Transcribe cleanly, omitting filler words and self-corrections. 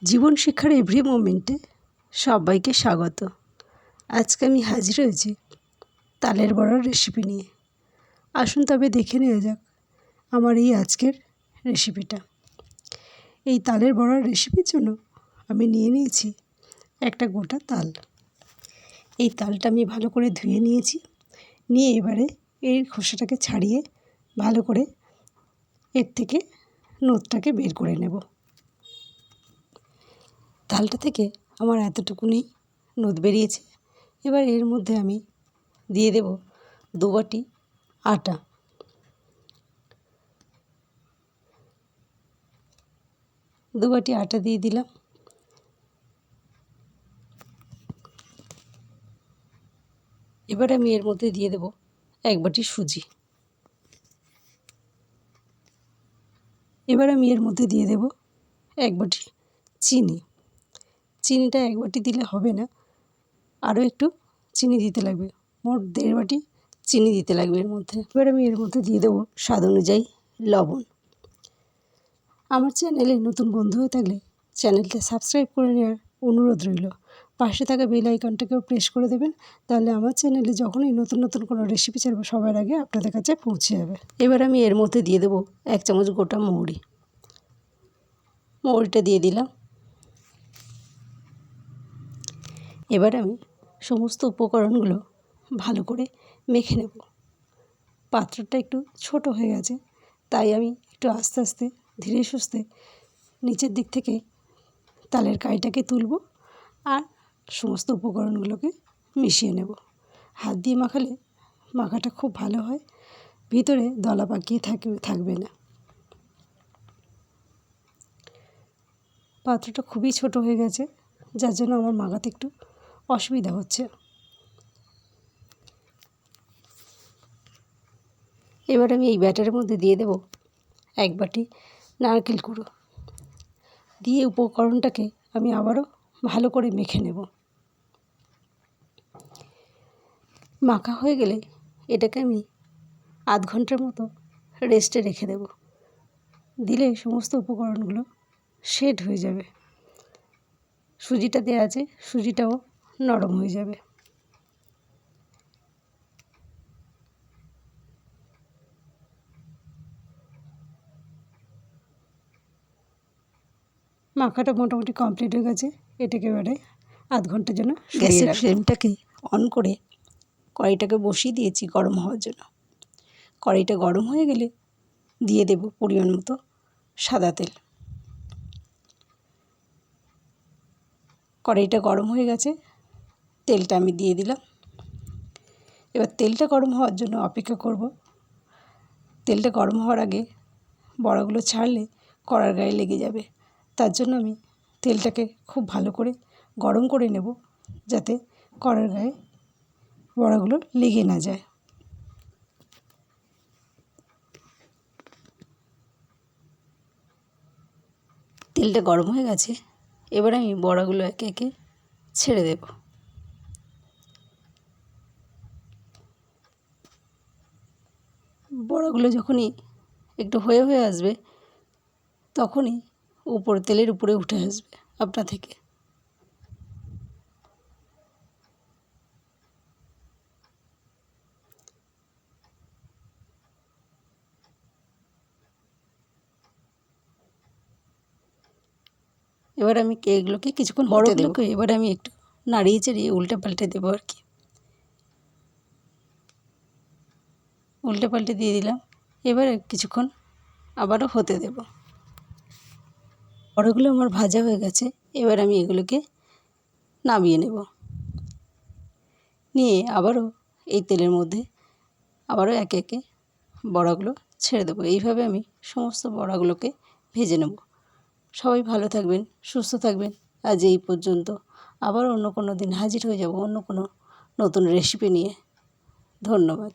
জীবন শিক্ষার এভরি মোমেন্টে সবাইকে স্বাগত। আজকে আমি হাজির হয়েছি তালের বড়ার রেসিপি নিয়ে। আসুন তবে দেখে নেওয়া যাক আমার এই আজকের রেসিপিটা। এই তালের বড়ার রেসিপির জন্য আমি নিয়ে নিয়েছি একটা গোটা তাল। এই তালটা আমি ভালো করে ধুয়ে নিয়েছি। নিয়ে এবারে এর খোসাটাকে ছাড়িয়ে ভালো করে এর থেকে নোদটাকে বের করে নেব। তালটা থেকে আমার এতটুকুনি নোদ বেরিয়েছে। এবার এর মধ্যে আমি দিয়ে দেব 2 বাটি আটা। দু বাটি আটা দিয়ে দিলাম। এবার আমি এর মধ্যে দিয়ে দেব 1 বাটি সুজি। এবার আমি এর মধ্যে দিয়ে দেব 1 বাটি চিনি। চিনিটা 1 বাটি দিলে হবে না, আরও একটু চিনি দিতে লাগবে। মোট 1.5 বাটি চিনি দিতে লাগবে এর মধ্যে। এবার আমি এর মধ্যে দিয়ে দেবো স্বাদ অনুযায়ী লবণ। আমার চ্যানেলে নতুন বন্ধু হয়ে থাকলে চ্যানেলটা সাবস্ক্রাইব করে নেওয়ার অনুরোধ রইল। পাশে থাকা বেল আইকনটাকেও প্রেস করে দেবেন, তাহলে আমার চ্যানেলে যখনই নতুন নতুন কোনো রেসিপি ছাড়বো সবার আগে আপনাদের কাছে পৌঁছে যাবে। এবার আমি এর মধ্যে দিয়ে দেবো 1 চামচ গোটা মৌরি। মৌরিটা দিয়ে দিলাম। এবার আমি সমস্ত উপকরণগুলো ভালো করে মেখে নেব। পাত্রটা একটু ছোট হয়ে গেছে, তাই আমি একটু আস্তে আস্তে ধীরে সুস্থে নিচের দিক থেকে তালের কাইটাকে তুলব আর সমস্ত উপকরণগুলোকে মিশিয়ে নেব। হাত দিয়ে মাখালে মাখাটা খুব ভালো হয়, ভিতরে দলা পাকিয়ে থাকবে না। পাত্রটা খুবই ছোট হয়ে গেছে, যার জন্য আমার মাখাতে একটু অসুবিধা হচ্ছে। এবার আমি এই ব্যাটারের মধ্যে দিয়ে দেব 1 বাটি নারকেল কুড়ো। দিয়ে উপকরণটাকে আমি আবারও ভালো করে মেখে নেব। মাখা হয়ে গেলে এটাকে আমি আধ ঘন্টার মতো রেস্টে রেখে দেব। দিলে সমস্ত উপকরণগুলো সেট হয়ে যাবে। সুজিটা দেওয়া আছে, সুজিটাও নরম হয়ে যাবে। মাখাটা মোটামুটি কমপ্লিট হয়ে গেছে। এটাকে এবারে আধ ঘন্টার জন্য গ্যাসের ফ্লেমটাকে অন করে কড়াইটাকে বসিয়ে দিয়েছি গরম হওয়ার জন্য। কড়াইটা গরম হয়ে গেলে দিয়ে দেব পরিমাণ মতো সাদা তেল। কড়াইটা গরম হয়ে গেছে, তেলটা আমি দিয়ে দিলাম। এবার তেলটা গরম হওয়ার জন্য অপেক্ষা করব। তেলটা গরম হওয়ার আগে বড়াগুলো ছাড়লে কড়ার গায়ে লেগে যাবে, তার জন্য আমি তেলটাকে খুব ভালো করে গরম করে নেব, যাতে কড়ার গায়ে বড়াগুলো লেগে না যায়। তেলটা গরম হয়ে গেছে, এবার আমি বড়াগুলো একে একে ছেড়ে দেব। বড়াগুলো যখনই একটু হয়ে আসবে, তখনই তেলের উপরে উঠে আসবে আপনা থেকে। এবার আমি এগুলোকে কিছুক্ষণ বড়গুলোকে এবার আমি একটু নাড়িয়ে চাড়িয়ে উল্টে পাল্টে দেবো আর কি। উল্টে পাল্টে দিয়ে দিলাম। এবার কিছুক্ষণ আবারও হতে দেব। বড়গুলো আমার ভাজা হয়ে গেছে, এবার আমি এগুলোকে নামিয়ে নেব। নিয়ে আবারও এই তেলের মধ্যে আবারও একে একে বড়াগুলো ছেড়ে দেবো। এইভাবে আমি সমস্ত বড়াগুলোকে ভেজে নেব। সবাই ভালো থাকবেন, সুস্থ থাকবেন। আজ এই পর্যন্ত। আবার অন্য কোনো দিন হাজির হয়ে যাব অন্য কোনো নতুন রেসিপি নিয়ে। ধন্যবাদ।